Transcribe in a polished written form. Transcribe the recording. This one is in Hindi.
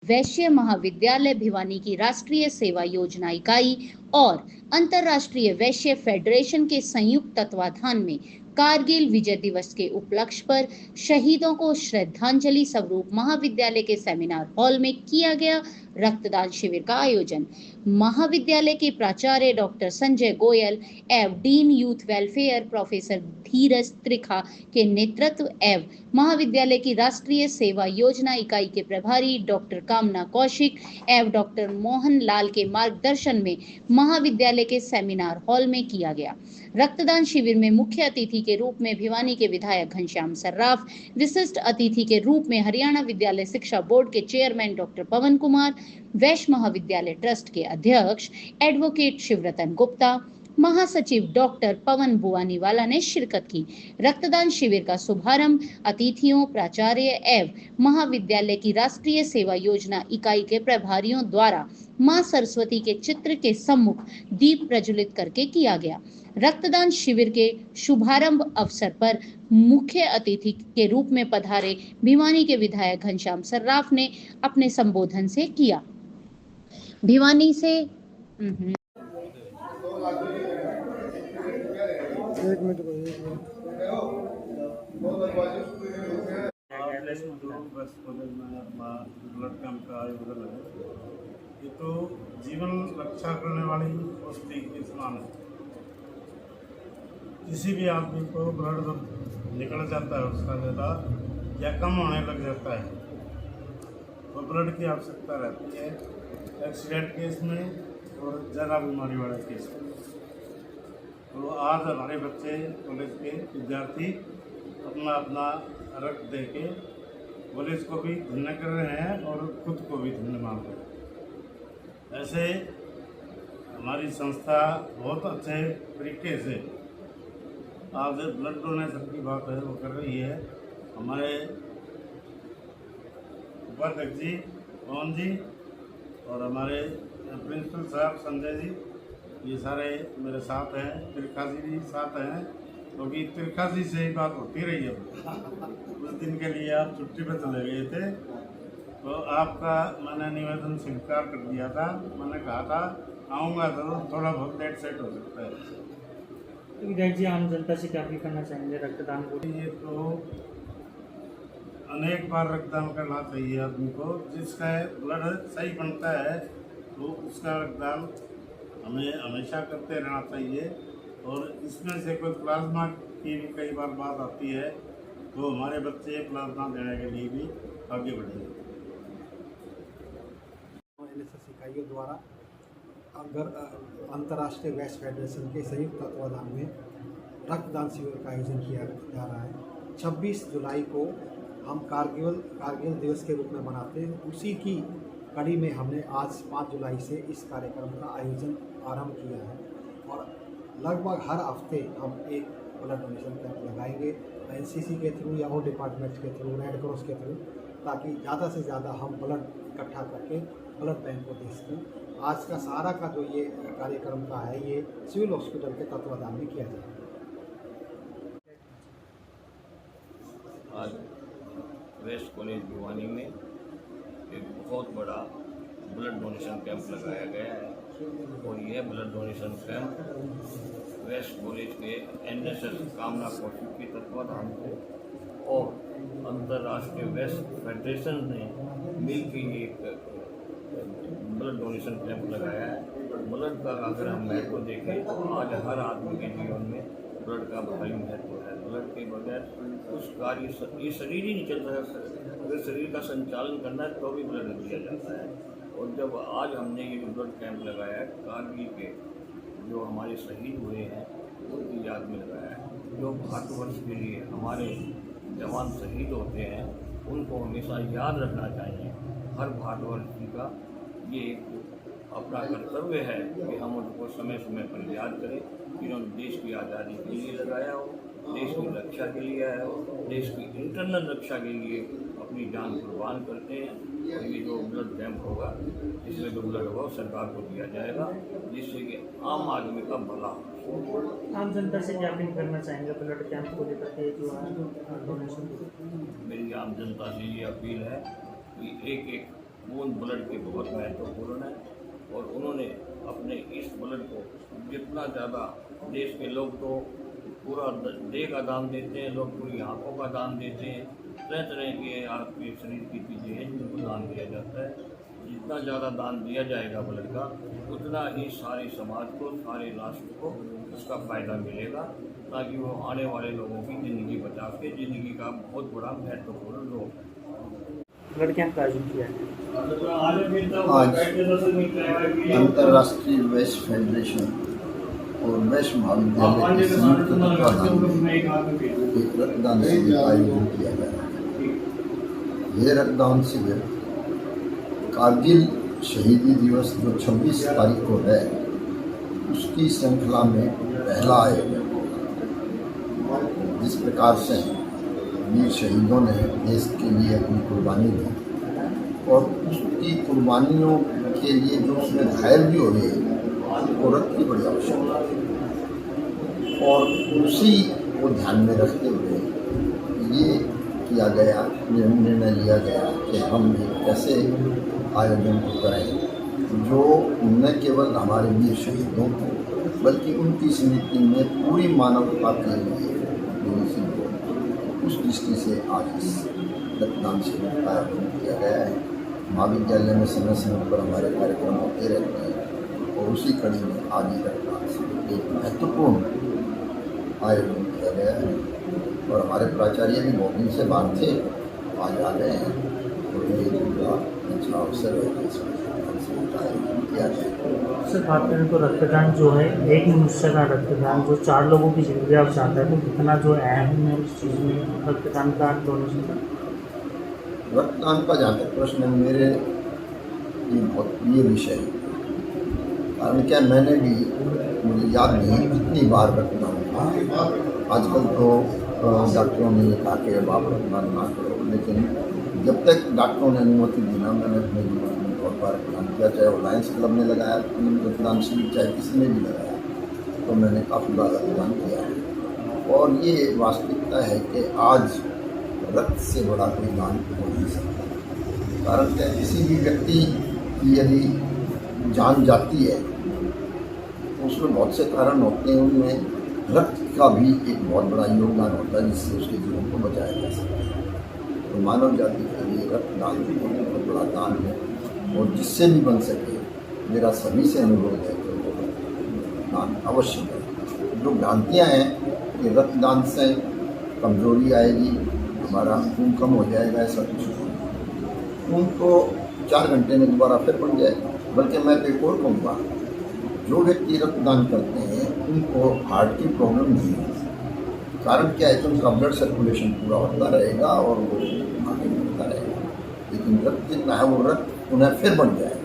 वैश्य महाविद्यालय भिवानी की राष्ट्रीय सेवा योजना इकाई और अंतर्राष्ट्रीय वैश्य फेडरेशन के संयुक्त तत्वाधान में कारगिल विजय दिवस के उपलक्ष्य पर शहीदों को श्रद्धांजलि स्वरूप महाविद्यालय के सेमिनार हॉल में किया गया रक्तदान शिविर का आयोजन। महाविद्यालय के प्राचार्य डॉक्टर संजय गोयल एवं डीन यूथ वेलफेयर प्रोफेसर धीरज त्रिखा के नेतृत्व एवं महाविद्यालय की राष्ट्रीय सेवा योजना इकाई के प्रभारी डॉक्टर कामना कौशिक एवं डॉक्टर मोहन लाल के मार्गदर्शन में महाविद्यालय के सेमिनार हॉल में किया गया। रक्तदान शिविर में मुख्य अतिथि के रूप में भिवानी के विधायक घनश्याम सर्राफ, विशिष्ट अतिथि के रूप में हरियाणा विद्यालय शिक्षा बोर्ड के चेयरमैन डॉक्टर पवन कुमार, वैश्य महाविद्यालय ट्रस्ट के अध्यक्ष एडवोकेट शिवरतन गुप्ता, महासचिव डॉक्टर पवन बुआनीवाला ने शिरकत की। रक्तदान शिविर का शुभारंभ अतिथियों, प्राचार्य एवं महाविद्यालय की राष्ट्रीय सेवा योजना इकाई के प्रभारियों द्वारा मां सरस्वती के चित्र के सम्मुख दीप प्रज्वलित करके किया गया। रक्तदान शिविर के शुभारंभ अवसर पर मुख्य अतिथि के रूप में पधारे भिवानी के विधायक घनश्याम सर्राफ ने अपने संबोधन से किया। भिवानी से एक मिनट ब्लड कैंप का आयोजन है। ये तो जीवन रक्षा करने वाली औषधि के समान है। किसी भी आदमी को ब्लड निकल जाता है उसका ज़्यादा या कम होने लग जाता है तो ब्लड की आवश्यकता रहती है एक्सीडेंट केस में और ज़्यादा बीमारी वाले केस में। तो आज हमारे बच्चे कॉलेज के विद्यार्थी अपना अपना रक्त दे के कॉलेज को भी धन्य कर रहे हैं और खुद को भी धन्य मान रहे हैं। ऐसे हमारी संस्था बहुत अच्छे तरीके से आज ब्लड डोनेशन की बात है वो कर रही है। हमारे उपाध्यक्ष जी पवन जी और हमारे प्रिंसिपल साहब संजय जी, ये सारे मेरे साथ हैं। त्रिखा जी भी साथ हैं क्योंकि त्रिखा जी से ही बात होती रही है। उस दिन के लिए आप छुट्टी पर चले गए थे तो आपका मैंने निवेदन स्वीकार कर दिया था। मैंने कहा था आऊँगा तो थोड़ा बहुत लेट सेट हो सकता है। विधायक जी, आम जनता से क्या अपील करना चाहेंगे रक्तदान को? ये तो अनेक बार रक्तदान करना चाहिए आदमी को। जिसका ब्लड सही बनता है तो उसका रक्तदान हमें हमेशा करते रहना चाहिए। और इसमें से कोई प्लाज्मा की भी कई बार बात आती है तो हमारे बच्चे प्लाज्मा देने के लिए भी आगे बढ़ेंगे। एनएसएस इकाइयों द्वारा अंतर्राष्ट्रीय वैश्य फेडरेशन के संयुक्त तत्वाधान में रक्तदान शिविर का आयोजन किया जा रहा है। 26 जुलाई को हम कारगिल दिवस के रूप में मनाते हैं। उसी की कड़ी में हमने आज 5 जुलाई से इस कार्यक्रम का आयोजन आरंभ किया है और लगभग हर हफ्ते हम एक ब्लड डोनेशन कैंप लगाएंगे एनसीसी के थ्रू या और डिपार्टमेंट के थ्रू, रेड क्रॉस के थ्रू, ताकि ज़्यादा से ज़्यादा हम ब्लड इकट्ठा करके ब्लड बैंक को दे सकें। आज का सारा का जो ये कार्यक्रम का है ये सिविल हॉस्पिटल के तत्वाधान में किया जाएगा। आज वेस्ट कॉलेज भिवानी में एक बहुत बड़ा ब्लड डोनेशन कैंप लगाया गया है और यह blood donation camp west college के एनएसएस कामना कौशिक के तत्वाधान से और अंतर्राष्ट्रीय वेस्ट फेडरेशन ने मिलकर एक ब्लड डोनेशन कैंप लगाया है। ब्लड का अगर हम महत्व देखें तो आज हर आदमी के जीवन में ब्लड का भारी महत्व है। ब्लड के बगैर उस कार्य ये शरीर ही नहीं चलता है। अगर शरीर का संचालन करना है तो भी ब्लड दिया जाता है। और जब आज हमने ये ब्लड कैंप लगाया है कारगिल के जो हमारे शहीद हुए हैं उनकी याद में लगाया है। जो भारतवर्ष के लिए हमारे जवान शहीद होते हैं उनको हमेशा याद रखना चाहिए। हर भारतवर्षी का ये एक अपना कर्तव्य है कि हम उनको समय समय पर याद करें कि उन्होंने देश की आज़ादी के लिए लगाया हो, देश की रक्षा के लिए आया हो, देश की इंटरनल रक्षा के लिए अपनी जान कुर्बान करते हैं। और ये जो ब्लड कैंप होगा इसमें जो ब्लड होगा सरकार को दिया जाएगा जिससे कि आम आदमी का भला हो। आम जनता से क्या अपील करना चाहेंगे ब्लड कैंप को लेकर के जो डोनेशन? मेरी आम जनता से ये अपील है कि एक बूंद ब्लड की बहुत महत्वपूर्ण है और उन्होंने अपने इस ब्लड को जितना ज़्यादा, देश के लोग तो पूरा देह का दान देते हैं, लोग पूरी आँखों का दान देते हैं, तरह तरह के आपके शरीर की चीज़ें हैं जिनको दान दिया जाता है। जितना ज़्यादा दान दिया जाएगा ब्लड का, उतना ही सारे समाज को, सारे राष्ट्र को उसका फ़ायदा मिलेगा, ताकि वो आने वाले लोगों की ज़िंदगी बचा के, ज़िंदगी का बहुत बड़ा महत्वपूर्ण रोल है। ब्लड कैंप का आयोजन किया है। आज अंतर्राष्ट्रीय वैश्य फेडरेशन और वैश्य महाविद्यालय के संयुक्त तत्वाधान में एक रक्तदान शिविर का आयोजन किया गया है। यह रक्तदान शिविर कारगिल शहीदी दिवस जो 26 तारीख को है, उसकी श्रृंखला में पहला आयोजन। जिस प्रकार से वीर शहीदों ने देश के लिए अपनी कुर्बानी दी और उसकी कुर्बानियों के लिए जो उसमें घायल भी हो रहे हैं, वो रक्त की बड़ी आवश्यकता है। और उसी को ध्यान में रखते हुए ये किया गया, निर्णय लिया गया कि हम एक ऐसे आयोजन को करें जो न केवल हमारे वीर शहीदों को बल्कि उनकी स्मृति में पूरी मानवता के लिए सिद्ध हो। उस दृष्टि से आज इस रक्तदान शिविर का आयोजन किया गया है। महाविद्यालय में समय समय पर हमारे कार्यक्रम होते रहते हैं और उसी कड़ी में आज ही रक्तदान शिविर एक महत्वपूर्ण आयोजन किया गया है। और हमारे प्राचार्य भी बहुत दिन से बाहर थे, आज आ गए हैं और ये पूरा अच्छा अवसर है कि इसमें आयोजन किया जाए। सर, बात करें तो रक्तदान जो है, एक मनुष्य का रक्तदान जो 4 लोगों की जिंदगी बचाता है, तो कितना जो अहम है उस चीज़ में रक्तदान का डोनेशन का। रक्तदान का जहाँ तक प्रश्न है, मेरे ये बहुत प्रिय विषय है। कारण क्या, मैंने भी, मुझे याद नहीं कितनी बार रक्तदान किया। आजकल तो डॉक्टरों ने कहा कि अब आप रक्तदान ना करो, लेकिन जब तक डॉक्टरों ने अनुमति दी ना, मैंने अपने जीवन में बहुत बार रक्तदान किया। चाहे वो लायंस क्लब ने लगाया रक्तदान शिविर, चाहे किसी ने भी लगाया, तो मैंने काफ़ी बार रक्तदान किया है। और ये वास्तविकता है कि आज रक्त से बड़ा कोई दान हो नहीं सकता। कारण क्या, किसी भी व्यक्ति की यदि जान जाती है तो उसमें बहुत से कारण होते हैं, उनमें रक्त का भी एक बहुत बड़ा योगदान होता है जिससे उसके जीवन को बचाया जा सकता है। तो मानव जाति के लिए रक्तदान बहुत बड़ा दान है और जिससे भी बन सके मेरा सभी से अनुरोध है कि वो दान अवश्य करें। जो भ्रांतियाँ हैं कि रक्तदान से कमजोरी आएगी, हमारा खून कम हो जाएगा, ऐसा कुछ नहीं। खून तो 4 घंटे में दोबारा फिर बढ़ जाएगा। बल्कि मैं तो एक और कहूँगा, जो व्यक्ति रक्तदान करते हैं उनको हार्ट की प्रॉब्लम नहीं है। कारण क्या है कि उनका ब्लड सर्कुलेशन पूरा होता रहेगा और वो आगे बढ़ता रहेगा। लेकिन रक्त जितना है वो रक्त उन्हें फिर बढ़ जाएगा।